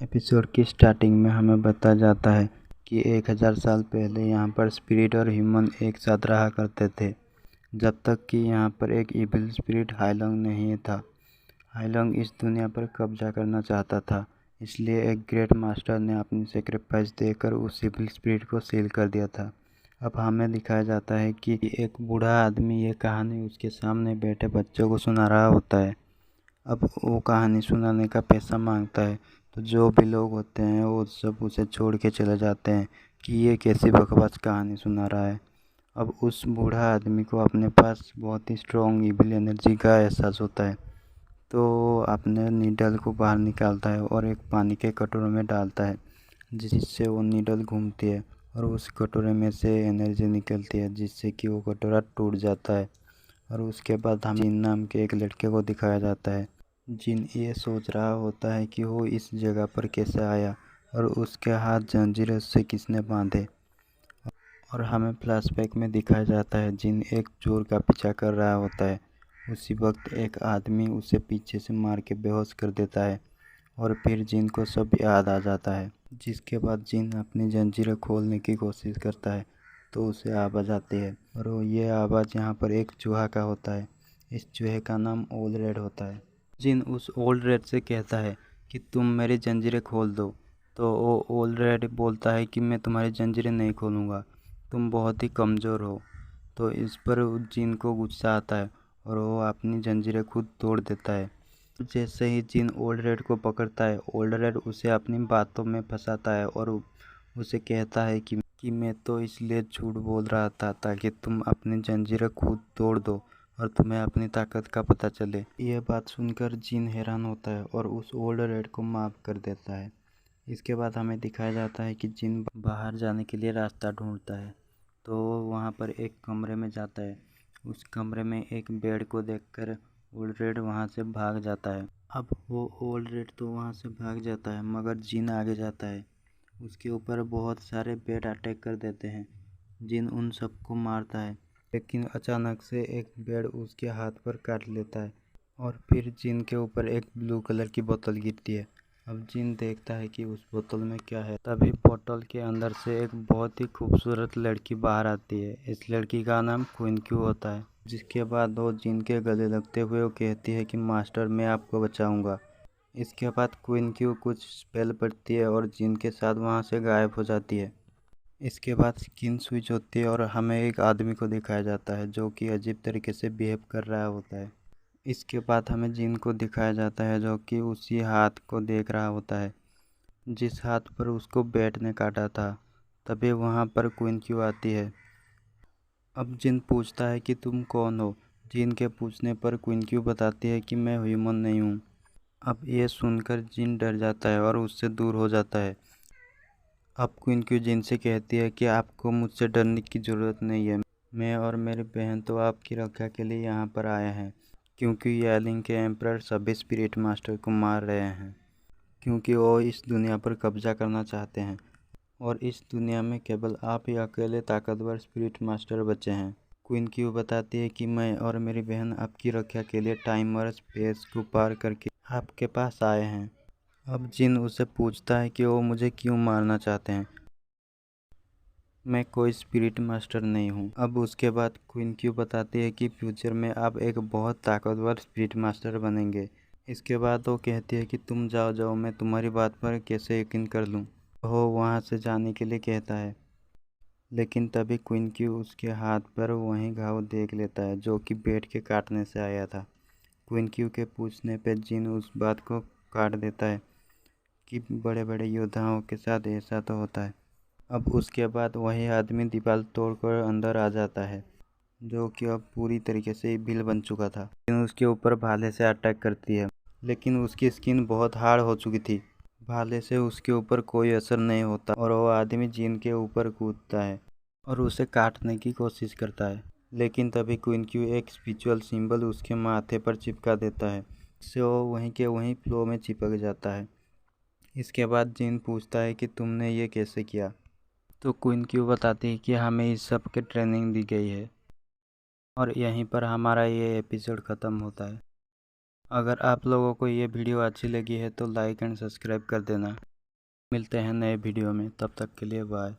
Episode की starting में हमें बताया जाता है कि 1000 साल पहले यहाँ पर स्पिरिट और ह्यूमन एक साथ रहा करते थे, जब तक कि यहाँ पर एक इविल स्पिरिट हाइलॉन्ग नहीं था। हाइलॉन्ग इस दुनिया पर कब्जा करना चाहता था, इसलिए एक ग्रेट मास्टर ने अपनी सेक्रीफाइस देकर उस इविल स्पिरिट को सील कर दिया था। अब हमें दिखाया जाता है कि एक बूढ़ा आदमी ये कहानी उसके सामने बैठे बच्चों को सुना रहा होता है। अब वो कहानी सुनाने का पैसा मांगता है, तो जो भी लोग होते हैं वो सब उसे छोड़ के चले जाते हैं कि ये कैसी बकवास कहानी सुना रहा है। अब उस बूढ़ा आदमी को अपने पास बहुत ही स्ट्रॉन्ग इविल एनर्जी का एहसास होता है, तो अपने नीडल को बाहर निकालता है और एक पानी के कटोरे में डालता है, जिससे वो नीडल घूमती है और उस कटोरे में से एनर्जी निकलती है, जिससे कि वो कटोरा टूट जाता है। और उसके बाद हमें जिन नाम के एक लड़के को दिखाया जाता है। जिन ये सोच रहा होता है कि वो इस जगह पर कैसे आया और उसके हाथ जंजीरों से किसने बांधे। और हमें फ्लैशबैक में दिखाया जाता है जिन एक चोर का पीछा कर रहा होता है। उसी वक्त एक आदमी उसे पीछे से मार के बेहोश कर देता है और फिर जिन को सब याद आ जाता है, जिसके बाद जिन अपनी जंजीरें खोलने की कोशिश करता है तो उसे आवाज़ आती है, और ये आवाज़ यहाँ पर एक चूहा का होता है। इस चूहे का नाम ओल्ड रेड होता है। जिन उस ओल्ड रेड से कहता है कि तुम मेरी जंजीरें खोल दो, तो वो ओल्ड रेड बोलता है कि मैं तुम्हारी जंजीरें नहीं खोलूँगा, तुम बहुत ही कमज़ोर हो। तो इस पर जिन को गुस्सा आता है और वो अपनी जंजीरें खुद तोड़ देता है। जैसे ही जिन ओल्ड रेड को पकड़ता है, ओल्ड रेड उसे अपनी बातों में फंसाता है और उसे कहता है कि मैं तो इसलिए झूठ बोल रहा था ताकि तुम अपनी जंजीरें खुद तोड़ दो और तुम्हें अपनी ताकत का पता चले। यह बात सुनकर जिन हैरान होता है और उस ओल्ड रेड को माफ़ कर देता है। इसके बाद हमें दिखाया जाता है कि जिन बाहर जाने के लिए रास्ता ढूंढता है, तो वहाँ पर एक कमरे में जाता है। उस कमरे में एक बेड को देखकर ओल्ड रेड वहाँ से भाग जाता है। अब वो ओल्ड रेड तो वहाँ से भाग जाता है, मगर जिन आगे जाता है। उसके ऊपर बहुत सारे बेड अटैक कर देते हैं। जिन उन सबको मारता है, लेकिन अचानक से एक बेड उसके हाथ पर काट लेता है और फिर जिन के ऊपर एक ब्लू कलर की बोतल गिरती है। अब जिन देखता है कि उस बोतल में क्या है, तभी बोतल के अंदर से एक बहुत ही खूबसूरत लड़की बाहर आती है। इस लड़की का नाम क्वीन क्यू होता है। जिसके बाद वो जिन के गले लगते हुए वो कहती है कि मास्टर, मैं आपको बचाऊंगा। इसके बाद क्वीन क्यू कुछ स्पेल पढ़ती है और जिन के साथ वहाँ से गायब हो जाती है। इसके बाद स्किन स्विच होती है और हमें एक आदमी को दिखाया जाता है जो कि अजीब तरीके से बिहेव कर रहा होता है। इसके बाद हमें जिन को दिखाया जाता है जो कि उसी हाथ को देख रहा होता है जिस हाथ पर उसको बैट ने काटा था। तभी वहाँ पर क्वीन क्यू आती है। अब जिन पूछता है कि तुम कौन हो। जिन के पूछने पर क्वीन क्यू बताती है कि मैं ह्यूमन नहीं हूँ। अब ये सुनकर जिन डर जाता है और उससे दूर हो जाता है। अब क्वीन क्यू जिन से कहती है कि आपको मुझसे डरने की ज़रूरत नहीं है, मैं और मेरी बहन तो आपकी रक्षा के लिए यहाँ पर आए हैं, क्योंकि येलिंग के एम्परर सभी स्पिरिट मास्टर को मार रहे हैं, क्योंकि वो इस दुनिया पर कब्जा करना चाहते हैं और इस दुनिया में केवल आप ही अकेले ताकतवर स्पिरिट मास्टर बचे हैं। क्वीन क्यू बताती है कि मैं और मेरी बहन आपकी रक्षा के लिए टाइम और स्पेस को पार करके आपके पास आए हैं। अब जिन उसे पूछता है कि वो मुझे क्यों मारना चाहते हैं। मैं कोई स्पिरिट मास्टर नहीं हूँ। अब उसके बाद क्वीन क्यू बताती है कि फ्यूचर में आप एक बहुत ताकतवर स्पिरिट मास्टर बनेंगे। इसके बाद वो कहती है कि तुम जाओ जाओ, मैं तुम्हारी बात पर कैसे यकीन कर लूँ। वो वहाँ से जाने के लिए कहता है, लेकिन तभी क्वीन क्यू उसके हाथ पर वही घाव देख लेता है जो कि बेट के काटने से आया था। क्वीन क्यू के पूछने पर जिन उस बात को काट देता है कि बड़े बड़े योद्धाओं के साथ ऐसा तो होता है। अब उसके बाद वही आदमी दीवार तोड़कर अंदर आ जाता है, जो कि अब पूरी तरीके से बिल बन चुका था। लेकिन उसके ऊपर भाले से अटैक करती है, लेकिन उसकी स्किन बहुत हार्ड हो चुकी थी। भाले से उसके ऊपर कोई असर नहीं होता और वो आदमी जिन के ऊपर कूदता है और उसे काटने की कोशिश करता है। लेकिन तभी क्वीन क्यू एक स्पिरिचुअल सिंबल उसके माथे पर चिपका देता है, जिससे वो वहीं के वहीं फ्लो में चिपक जाता है। इसके बाद जिन पूछता है कि तुमने ये कैसे किया, तो क्वीन क्यू बताती है कि हमें इस सब की ट्रेनिंग दी गई है। और यहीं पर हमारा ये एपिसोड ख़त्म होता है। अगर आप लोगों को ये वीडियो अच्छी लगी है तो लाइक एंड सब्सक्राइब कर देना। मिलते हैं नए वीडियो में, तब तक के लिए बाय।